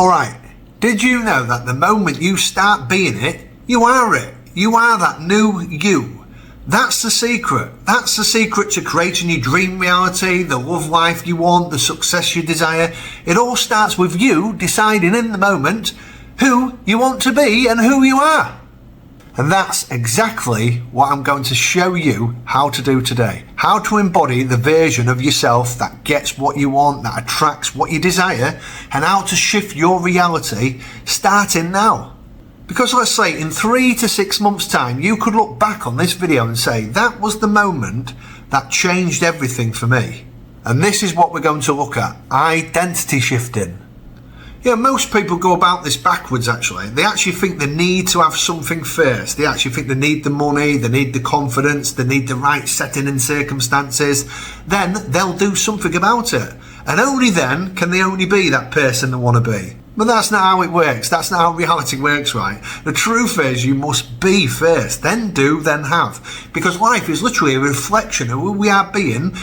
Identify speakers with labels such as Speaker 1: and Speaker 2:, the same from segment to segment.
Speaker 1: Alright, did you know that the moment you start being it, you are it? You are that new you. That's the secret. That's the secret to creating your dream reality, the love life you want, the success you desire. It all starts with you deciding in the moment who you want to be and who you are. And that's exactly what I'm going to show you how to do today. How to embody the version of yourself that gets what you want, that attracts what you desire, and how to shift your reality starting now. Because let's say in 3 to 6 months time, you could look back on this video and say, that was the moment that changed everything for me. And this is what we're going to look at, identity shifting. Yeah, most people go about this backwards actually. They actually think they need to have something first. They actually think they need the money, they need the confidence, they need the right setting and circumstances. Then they'll do something about it. And only then can they only be that person they want to be. But that's not how it works. That's not how reality works, right? The truth is you must be first, then do, then have. Because life is literally a reflection of who we are being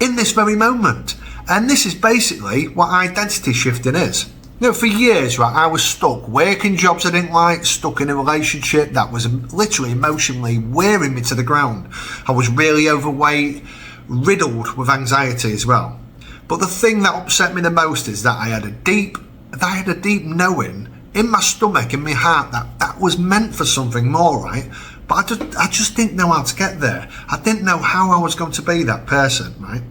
Speaker 1: in this very moment. And this is basically what identity shifting is. You know, for years, right, I was stuck working jobs I didn't like, stuck in a relationship that was literally emotionally wearing me to the ground. I was really overweight, riddled with anxiety as well. But the thing that upset me the most is that I had a deep knowing in my stomach, in my heart, that was meant for something more, right? But I just didn't know how to get there. I didn't know how I was going to be that person, right?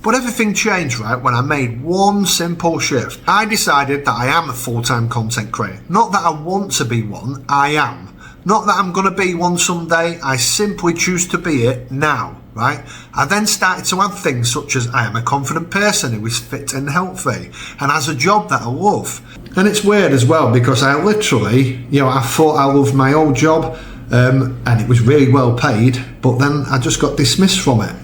Speaker 1: But everything changed, right, when I made one simple shift. I decided that I am a full-time content creator. Not that I want to be one, I am. Not that I'm going to be one someday, I simply choose to be it now, right? I then started to add things such as I am a confident person who is fit and healthy and has a job that I love. And it's weird as well because I literally, I thought I loved my old job and it was really well paid, but then I just got dismissed from it.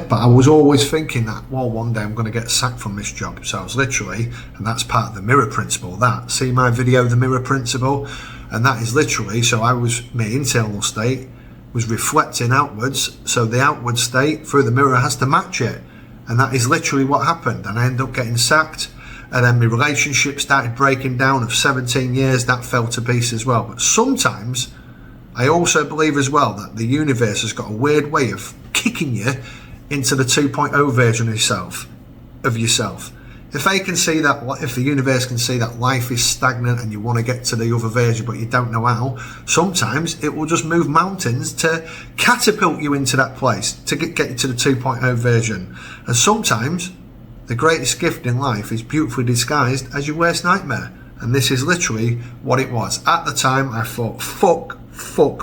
Speaker 1: But I was always thinking that, well, one day I'm going to get sacked from this job. So I was literally, and that's part of the mirror principle, see my video, the mirror principle, and that is literally, my internal state was reflecting outwards, so the outward state through the mirror has to match it. And that is literally what happened. And I ended up getting sacked, and then my relationship started breaking down of 17 years, that fell to pieces as well. But sometimes, I also believe as well that the universe has got a weird way of kicking you into the 2.0 version of yourself. If the universe can see that life is stagnant and you want to get to the other version but you don't know how, sometimes it will just move mountains to catapult you into that place, to get you to the 2.0 version. And sometimes the greatest gift in life is beautifully disguised as your worst nightmare. And this is literally what it was. At the time I thought, fuck,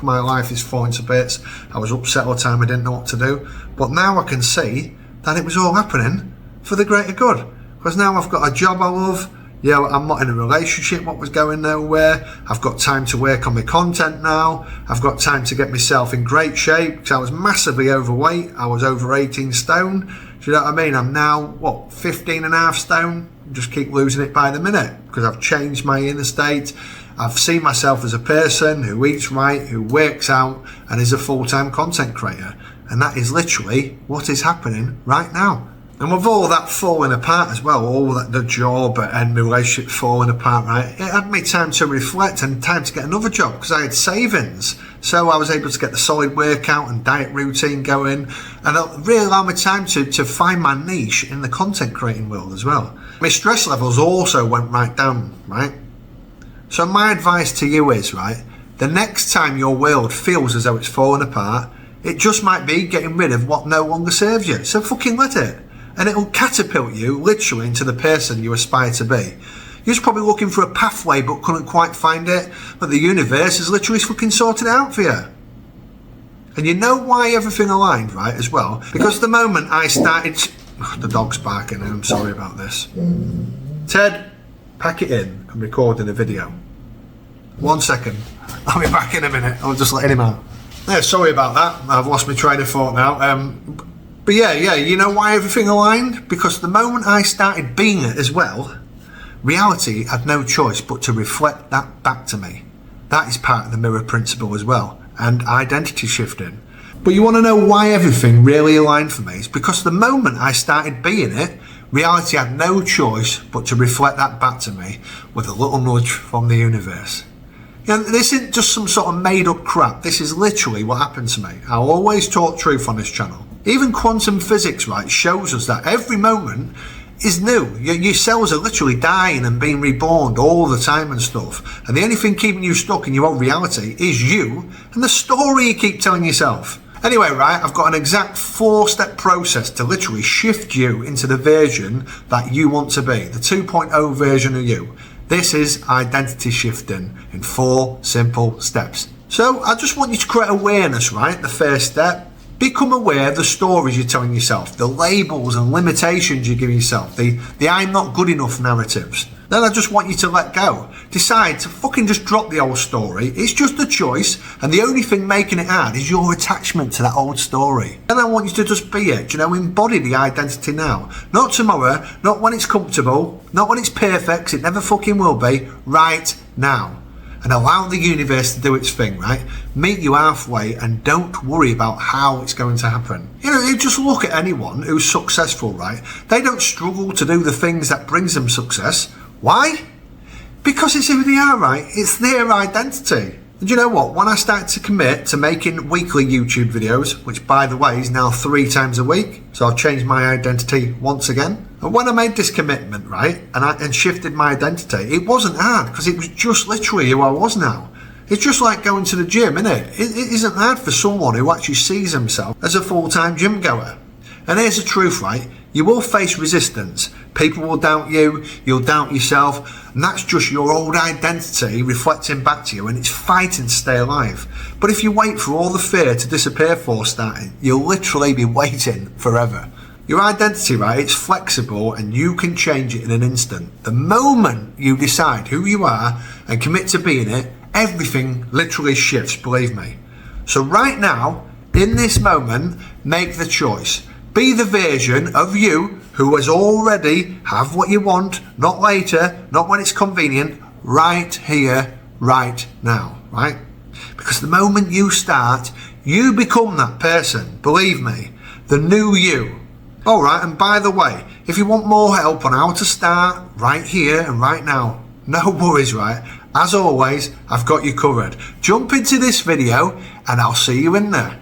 Speaker 1: my life is falling to bits. I was upset all the time, I didn't know what to do. But now I can see that it was all happening for the greater good. Because now I've got a job I love, I'm not in a relationship what was going nowhere, I've got time to work on my content now, I've got time to get myself in great shape, because I was massively overweight, I was over 18 stone, do you know what I mean? I'm now, 15 and a half stone, just keep losing it by the minute, because I've changed my inner state. I've seen myself as a person who eats right, who works out, and is a full-time content creator. And that is literally what is happening right now. And with all that falling apart as well, all that the job and the relationship falling apart, right, it had me time to reflect and time to get another job because I had savings. So I was able to get the solid workout and diet routine going, and it really allowed me time to find my niche in the content creating world as well. My stress levels also went right down, right? So my advice to you is, right, the next time your world feels as though it's falling apart, it just might be getting rid of what no longer serves you. So fucking let it. And it'll catapult you literally into the person you aspire to be. You're just probably looking for a pathway but couldn't quite find it, but the universe has literally fucking sorted it out for you. And you know why everything aligned, right, as well? Because the moment I started... the dog's barking and I'm sorry about this. Ted, pack it in. I'm recording a video. 1 second. I'll be back in a minute. I'm just letting him out. Yeah, sorry about that. I've lost my train of thought now. But yeah, you know why everything aligned? Because the moment I started being it as well, reality had no choice but to reflect that back to me. That is part of the mirror principle as well, and identity shifting. But you want to know why everything really aligned for me? It's because the moment I started being it, Reality had no choice but to reflect that back to me with a little nudge from the universe. You know, this isn't just some sort of made up crap. This is literally what happened to me. I'll always talk truth on this channel. Even quantum physics, right, shows us that every moment is new. Your cells are literally dying and being reborn all the time and stuff. And the only thing keeping you stuck in your own reality is you and the story you keep telling yourself. Anyway, right, I've got an exact 4-step process to literally shift you into the version that you want to be, the 2.0 version of you. This is identity shifting in 4 simple steps. So I just want you to create awareness, right? The first step, become aware of the stories you're telling yourself, the labels and limitations you give yourself, the I'm not good enough narratives. Then I just want you to let go. Decide to fucking just drop the old story. It's just a choice, and the only thing making it hard is your attachment to that old story. Then I want you to just be it, embody the identity now. Not tomorrow, not when it's comfortable, not when it's perfect, 'cause it never fucking will be, right now. And allow the universe to do its thing, right? Meet you halfway and don't worry about how it's going to happen. You just look at anyone who's successful, right? They don't struggle to do the things that brings them success. Why? Because it's who they are, right? It's their identity. And you know what? When I started to commit to making weekly YouTube videos, which by the way is now 3 times a week, so I've changed my identity once again. And when I made this commitment, right, and shifted my identity, it wasn't hard because it was just literally who I was now. It's just like going to the gym, isn't it? It isn't hard for someone who actually sees himself as a full-time gym goer. And here's the truth, right? You will face resistance. People will doubt you, you'll doubt yourself, and that's just your old identity reflecting back to you, and it's fighting to stay alive. But if you wait for all the fear to disappear for starting, you'll literally be waiting forever. Your identity, right, it's flexible and you can change it in an instant. The moment you decide who you are and commit to being it, everything literally shifts, believe me. So right now, in this moment, make the choice. Be the version of you who has already have what you want, not later, not when it's convenient, right here, right now, right? Because the moment you start, you become that person, believe me, the new you. All right, and by the way, if you want more help on how to start right here and right now, no worries, right? As always, I've got you covered. Jump into this video and I'll see you in there.